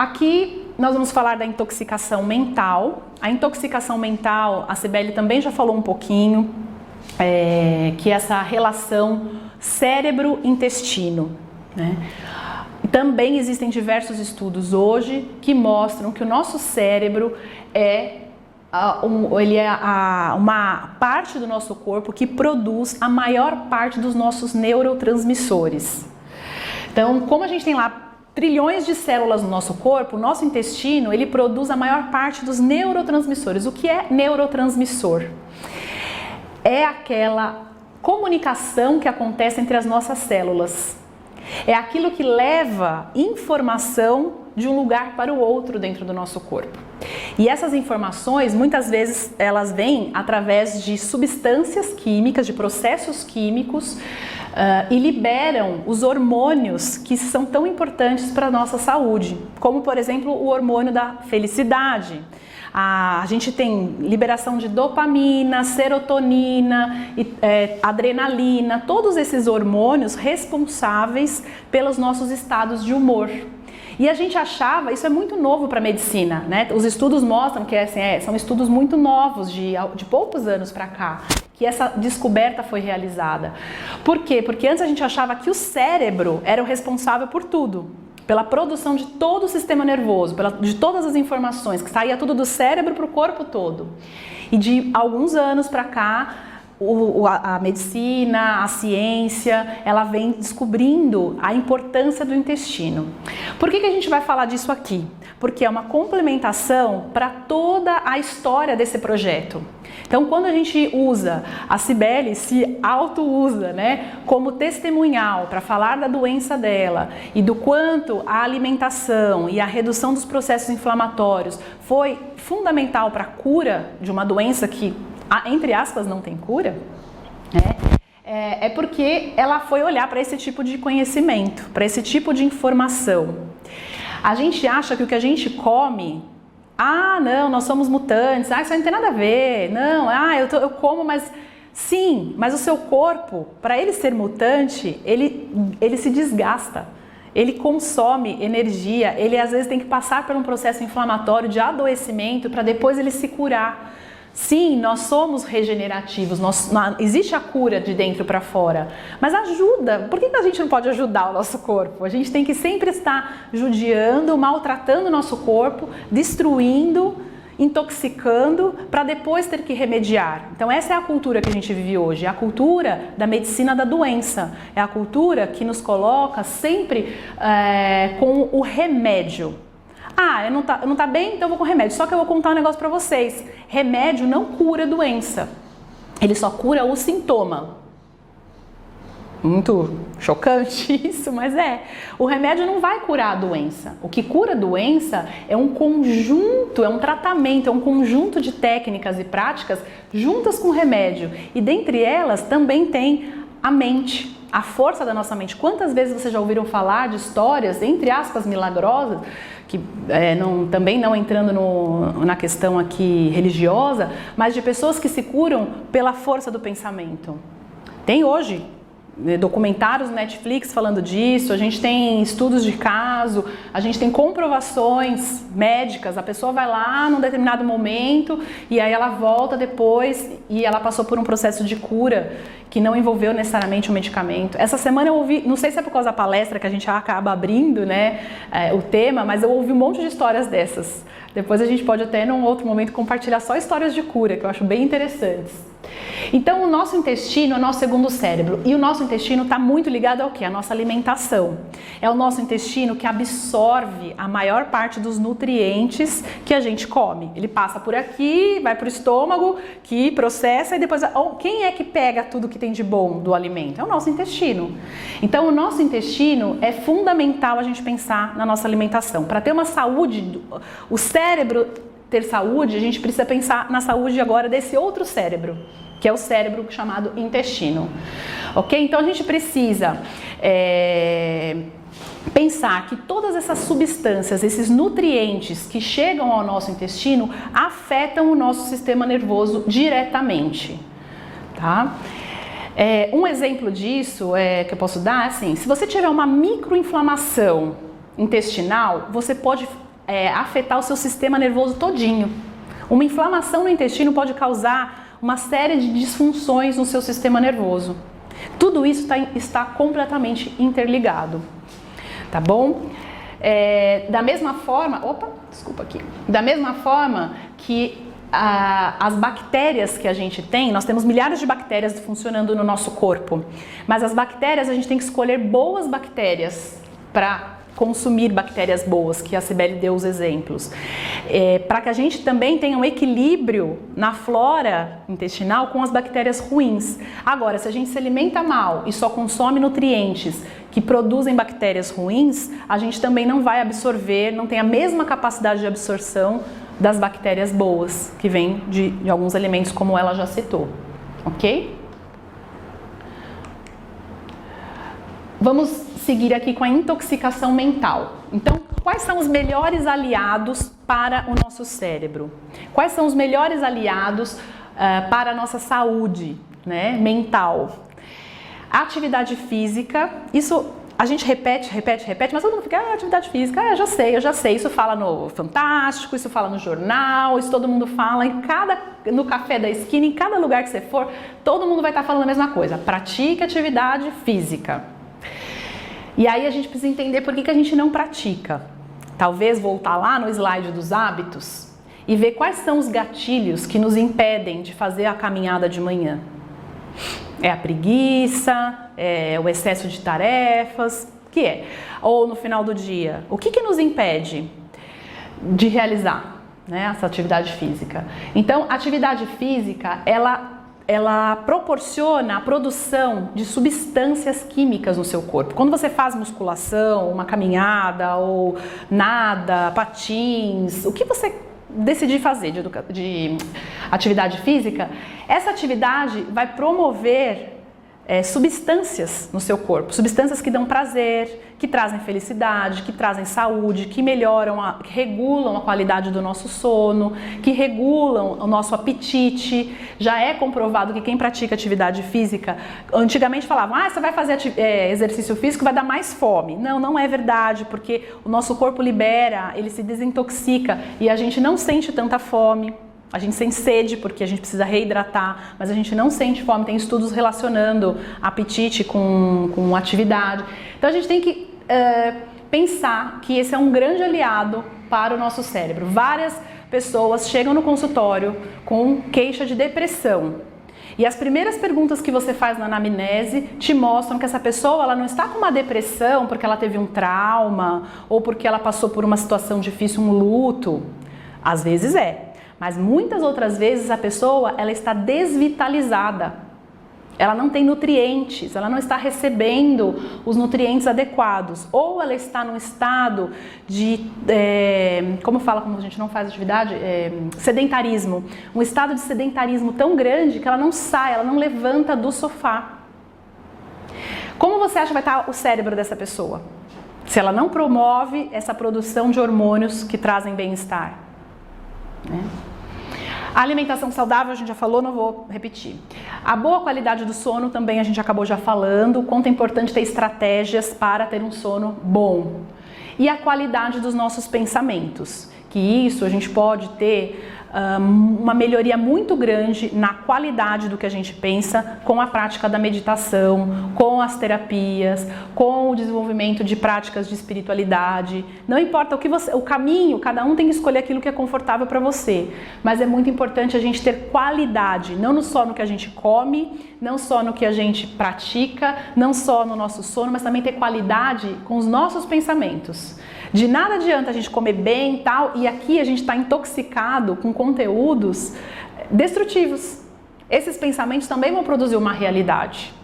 Aqui nós vamos falar da intoxicação mental. A intoxicação mental, a Cibele também já falou um pouquinho, que é essa relação cérebro-intestino, né? Também existem diversos estudos hoje que mostram que o nosso cérebro uma parte do nosso corpo que produz a maior parte dos nossos neurotransmissores. Então, como a gente tem lá trilhões de células no nosso corpo, o nosso intestino, ele produz a maior parte dos neurotransmissores. O que é neurotransmissor? É aquela comunicação que acontece entre as nossas células. É aquilo que leva informação de um lugar para o outro dentro do nosso corpo. E essas informações, muitas vezes, elas vêm através de substâncias químicas, de processos químicos, e liberam os hormônios que são tão importantes para a nossa saúde, como, por exemplo, o hormônio da felicidade. A gente tem liberação de dopamina, serotonina, adrenalina, todos esses hormônios responsáveis pelos nossos estados de humor. E a gente achava, isso é muito novo para a medicina, né? Os estudos mostram que são estudos muito novos, de poucos anos para cá, que essa descoberta foi realizada. Por quê? Porque antes a gente achava que o cérebro era o responsável por tudo, pela produção de todo o sistema nervoso, de todas as informações, que saía tudo do cérebro para o corpo todo. E de alguns anos para cá, a medicina, a ciência, ela vem descobrindo a importância do intestino. Por que a gente vai falar disso aqui? Porque é uma complementação para toda a história desse projeto. Então, quando a gente usa, a Cibele se auto-usa, né, como testemunhal para falar da doença dela e do quanto a alimentação e a redução dos processos inflamatórios foi fundamental para a cura de uma doença que, entre aspas, não tem cura, né? É porque ela foi olhar para esse tipo de conhecimento, para esse tipo de informação. A gente acha que o que a gente come, não, nós somos mutantes, isso não tem nada a ver, não, eu como, mas sim, mas o seu corpo, para ele ser mutante, ele se desgasta. Ele consome energia, ele às vezes tem que passar por um processo inflamatório de adoecimento para depois ele se curar. Sim, nós somos regenerativos, existe a cura de dentro para fora, mas ajuda. Por que a gente não pode ajudar o nosso corpo? A gente tem que sempre estar judiando, maltratando o nosso corpo, destruindo, intoxicando, para depois ter que remediar. Então essa é a cultura que a gente vive hoje, é a cultura da medicina da doença, é a cultura que nos coloca sempre com o remédio. Não tá bem, então eu vou com remédio. Só que eu vou contar um negócio pra vocês. Remédio não cura a doença. Ele só cura o sintoma. Muito chocante isso, mas o remédio não vai curar a doença. O que cura a doença é um conjunto, é um tratamento, é um conjunto de técnicas e práticas juntas com o remédio. E dentre elas também tem a mente, a força da nossa mente. Quantas vezes vocês já ouviram falar de histórias, entre aspas, milagrosas, que também não entrando na questão aqui religiosa, mas de pessoas que se curam pela força do pensamento. Tem hoje documentários no Netflix falando disso, a gente tem estudos de caso, a gente tem comprovações médicas, a pessoa vai lá num determinado momento e aí ela volta depois e ela passou por um processo de cura que não envolveu necessariamente um medicamento. Essa semana eu ouvi, não sei se é por causa da palestra que a gente acaba abrindo, né, o tema, mas eu ouvi um monte de histórias dessas. Depois a gente pode até num outro momento compartilhar só histórias de cura, que eu acho bem interessantes. Então o nosso intestino é o nosso segundo cérebro e o nosso intestino está muito ligado ao que? A nossa alimentação. É o nosso intestino que absorve a maior parte dos nutrientes que a gente come. Ele passa por aqui, vai para o estômago, que processa e depois... Quem é que pega tudo que tem de bom do alimento? É o nosso intestino. Então o nosso intestino é fundamental a gente pensar na nossa alimentação. Para ter uma saúde, o cérebro ter saúde, a gente precisa pensar na saúde agora desse outro cérebro, que é o cérebro chamado intestino. Ok? Então a gente precisa pensar que todas essas substâncias, esses nutrientes que chegam ao nosso intestino afetam o nosso sistema nervoso diretamente. Tá? Um exemplo disso que eu posso dar, assim, se você tiver uma microinflamação intestinal, você pode afetar o seu sistema nervoso todinho. Uma inflamação no intestino pode causar uma série de disfunções no seu sistema nervoso. Tudo isso está completamente interligado, tá bom? Da mesma forma, da mesma forma que as bactérias que a gente tem, nós temos milhares de bactérias funcionando no nosso corpo, mas as bactérias, a gente tem que escolher boas bactérias para consumir bactérias boas, que a Cibele deu os exemplos, para que a gente também tenha um equilíbrio na flora intestinal com as bactérias ruins. Agora, se a gente se alimenta mal e só consome nutrientes que produzem bactérias ruins, a gente também não vai absorver, não tem a mesma capacidade de absorção das bactérias boas, que vêm de alguns alimentos, como ela já citou, ok? Vamos seguir aqui com a intoxicação mental. Então, quais são os melhores aliados para o nosso cérebro? Quais são os melhores aliados para a nossa saúde, né, mental? A atividade física, isso a gente repete, mas todo mundo fica, atividade física, eu já sei, isso fala no Fantástico, isso fala no jornal, isso todo mundo fala, no café da esquina, em cada lugar que você for, todo mundo vai estar falando a mesma coisa, pratique atividade física. E aí a gente precisa entender por que a gente não pratica. Talvez voltar lá no slide dos hábitos e ver quais são os gatilhos que nos impedem de fazer a caminhada de manhã. É a preguiça, é o excesso de tarefas, que é? Ou no final do dia, o que nos impede de realizar, né, essa atividade física? Então, a atividade física, ela proporciona a produção de substâncias químicas no seu corpo. Quando você faz musculação, uma caminhada ou nada, patins, o que você decidir fazer de atividade física, essa atividade vai promover substâncias no seu corpo, substâncias que dão prazer, que trazem felicidade, que trazem saúde, que que regulam a qualidade do nosso sono, que regulam o nosso apetite. Já é comprovado que quem pratica atividade física, antigamente falavam, você vai fazer exercício físico, vai dar mais fome. Não, não é verdade, porque o nosso corpo libera, ele se desintoxica e a gente não sente tanta fome. A gente sente sede porque a gente precisa reidratar, mas a gente não sente fome. Tem estudos relacionando apetite com atividade. Então a gente tem que pensar que esse é um grande aliado para o nosso cérebro. Várias pessoas chegam no consultório com queixa de depressão. E as primeiras perguntas que você faz na anamnese te mostram que essa pessoa ela não está com uma depressão porque ela teve um trauma ou porque ela passou por uma situação difícil, um luto. Às vezes mas muitas outras vezes a pessoa ela está desvitalizada, ela não tem nutrientes, ela não está recebendo os nutrientes adequados, ou ela está num estado de, como a gente não faz atividade, sedentarismo, um estado de sedentarismo tão grande que ela não sai, ela não levanta do sofá. Como você acha que vai estar o cérebro dessa pessoa? Se ela não promove essa produção de hormônios que trazem bem-estar, né? A alimentação saudável a gente já falou, não vou repetir. A boa qualidade do sono também a gente acabou já falando, o quanto é importante ter estratégias para ter um sono bom. E a qualidade dos nossos pensamentos, que isso a gente pode ter uma melhoria muito grande na qualidade do que a gente pensa com a prática da meditação, com as terapias, com o desenvolvimento de práticas de espiritualidade. Não importa o caminho, cada um tem que escolher aquilo que é confortável para você, mas é muito importante a gente ter qualidade, não só no que a gente come, não só no que a gente pratica, não só no nosso sono, mas também ter qualidade com os nossos pensamentos. De nada adianta a gente comer bem e tal, e aqui a gente está intoxicado com conteúdos destrutivos. Esses pensamentos também vão produzir uma realidade.